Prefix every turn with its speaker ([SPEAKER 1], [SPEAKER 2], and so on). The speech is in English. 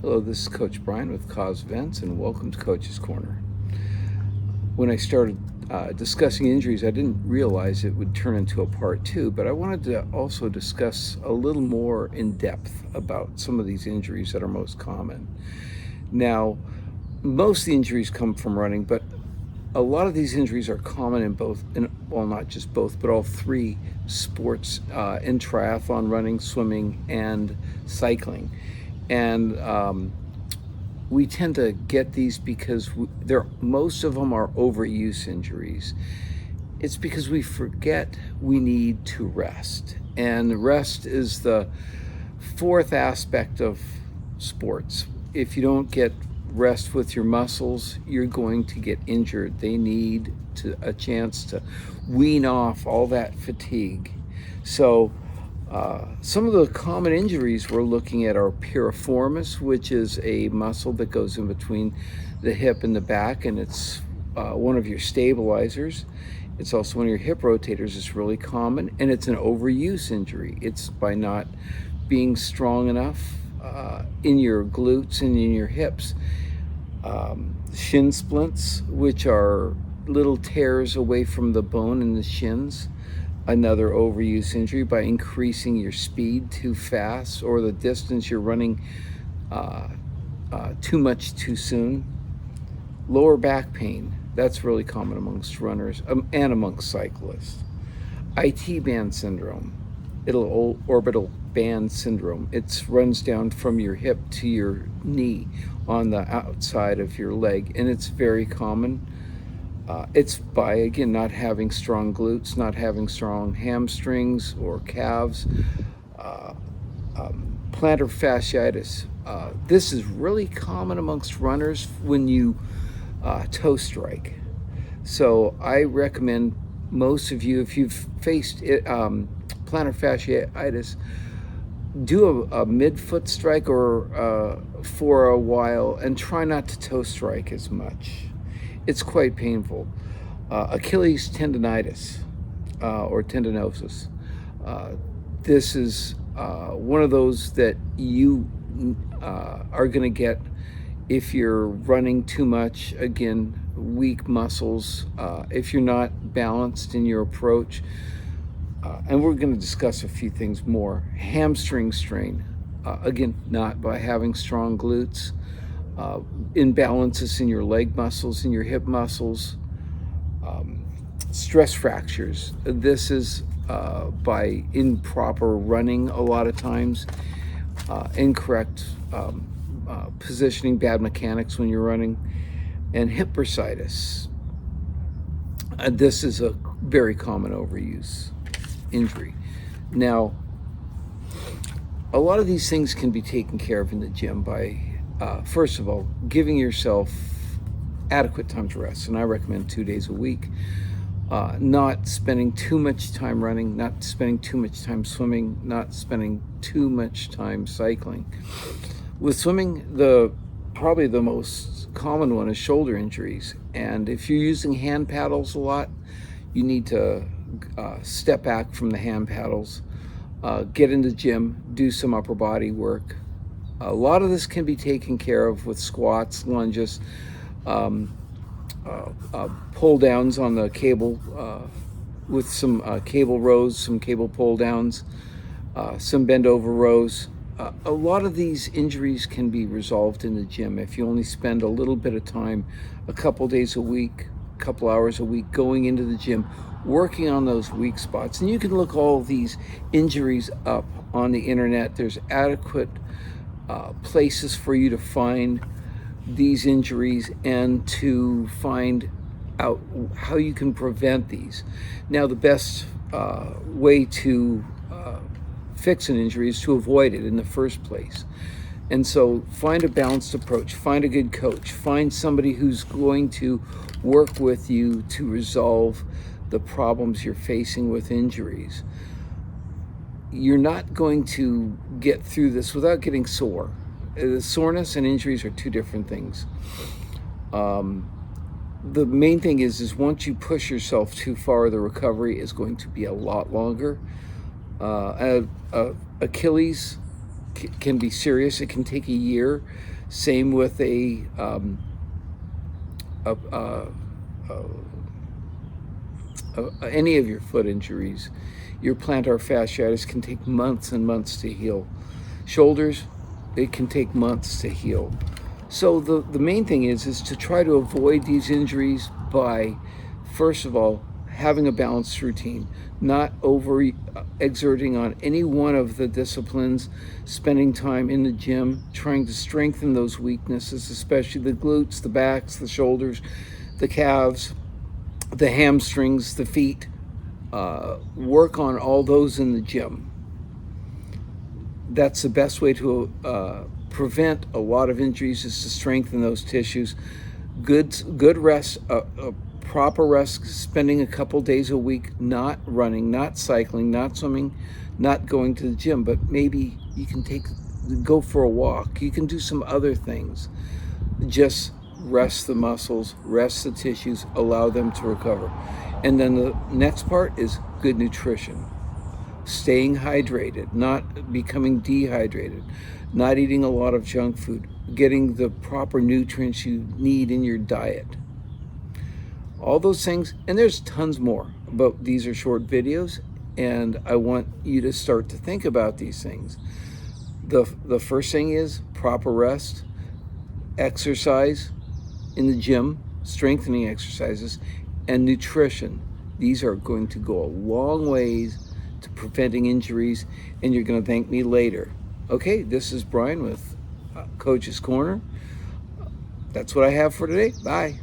[SPEAKER 1] Hello, this is Coach Brian with Cause Events, and welcome to Coach's Corner. When I started discussing injuries, I didn't realize it would turn into a part two, but I wanted to also discuss a little more in depth about some of these injuries that are most common. Now, most of the injuries come from running, but a lot of these injuries are common in both, well, not just both, but all three sports in triathlon, running, swimming, and cycling. And we tend to get these because most of them are overuse injuries. It's because we forget we need to rest. And rest is the fourth aspect of sports. If you don't get rest with your muscles, you're going to get injured. They need a chance to wean off all that fatigue. So some of the common injuries we're looking at are piriformis, which is a muscle that goes in between the hip and the back, and it's one of your stabilizers. It's also one of your hip rotators. It's really common, and it's an overuse injury. It's by not being strong enough in your glutes and in your hips. Shin splints, which are little tears away from the bone in the shins. Another overuse injury by increasing your speed too fast or the distance you're running too much too soon. Lower back pain, that's really common amongst runners and amongst cyclists. IT band syndrome, orbital band syndrome. It runs down from your hip to your knee on the outside of your leg, and it's very common. It's by, again, not having strong glutes, not having strong hamstrings or calves. Plantar fasciitis. This is really common amongst runners when you toe strike. So I recommend most of you, if you've faced plantar fasciitis, do a mid-foot strike or for a while, and try not to toe strike as much. It's quite painful. Achilles tendonitis or tendinosis. This is one of those that you are going to get if you're running too much. Again, weak muscles. If you're not balanced in your approach. And we're going to discuss a few things more. Hamstring strain. Again, not by having strong glutes. Imbalances in your leg muscles, in your hip muscles. Stress fractures. This is by improper running a lot of times. Incorrect positioning, bad mechanics when you're running. And hip bursitis. This is a very common overuse injury. Now, a lot of these things can be taken care of in the gym by, first of all, giving yourself adequate time to rest. And I recommend 2 days a week. Not spending too much time running, not spending too much time swimming, not spending too much time cycling. With swimming, probably the most common one is shoulder injuries. And if you're using hand paddles a lot, you need to step back from the hand paddles, get in the gym, do some upper body work. A lot of this can be taken care of with squats, lunges, pull downs on the cable with some cable rows, some cable pull downs, some bend over rows. A lot of these injuries can be resolved in the gym if you only spend a little bit of time, a couple days a week, a couple hours a week, going into the gym, working on those weak spots. And you can look all these injuries up on the internet. There's adequate places for you to find these injuries and to find out how you can prevent these. Now, the best way to fix an injury is to avoid it in the first place. And so find a balanced approach, find a good coach, find somebody who's going to work with you to resolve the problems you're facing with injuries. You're not going to get through this without getting sore. Soreness and injuries are two different things. The main thing is once you push yourself too far, the recovery is going to be a lot longer. Achilles can be serious. It can take a year Same with a any of your foot injuries. Your plantar fasciitis can take months and months to heal. Shoulders, it can take months to heal. So the main thing is to try to avoid these injuries by, first of all, having a balanced routine, not over exerting on any one of the disciplines, spending time in the gym, trying to strengthen those weaknesses, especially the glutes, the backs, the shoulders, the calves, the hamstrings, the feet. Work on all those in the gym. That's the best way to prevent a lot of injuries, is to strengthen those tissues. Good rest, proper rest, spending a couple days a week not running, not cycling, not swimming, not going to the gym, but maybe you can go for a walk. You can do some other things. Just rest the muscles, rest the tissues, allow them to recover. And then the next part is good nutrition. Staying hydrated, not becoming dehydrated, not eating a lot of junk food, getting the proper nutrients you need in your diet. All those things, and there's tons more, but these are short videos, and I want you to start to think about these things. The first thing is proper rest, exercise in the gym, strengthening exercises, and nutrition. These are going to go a long ways to preventing injuries, and you're going to thank me later. Okay, this is Brian with Coach's Corner. That's what I have for today. Bye.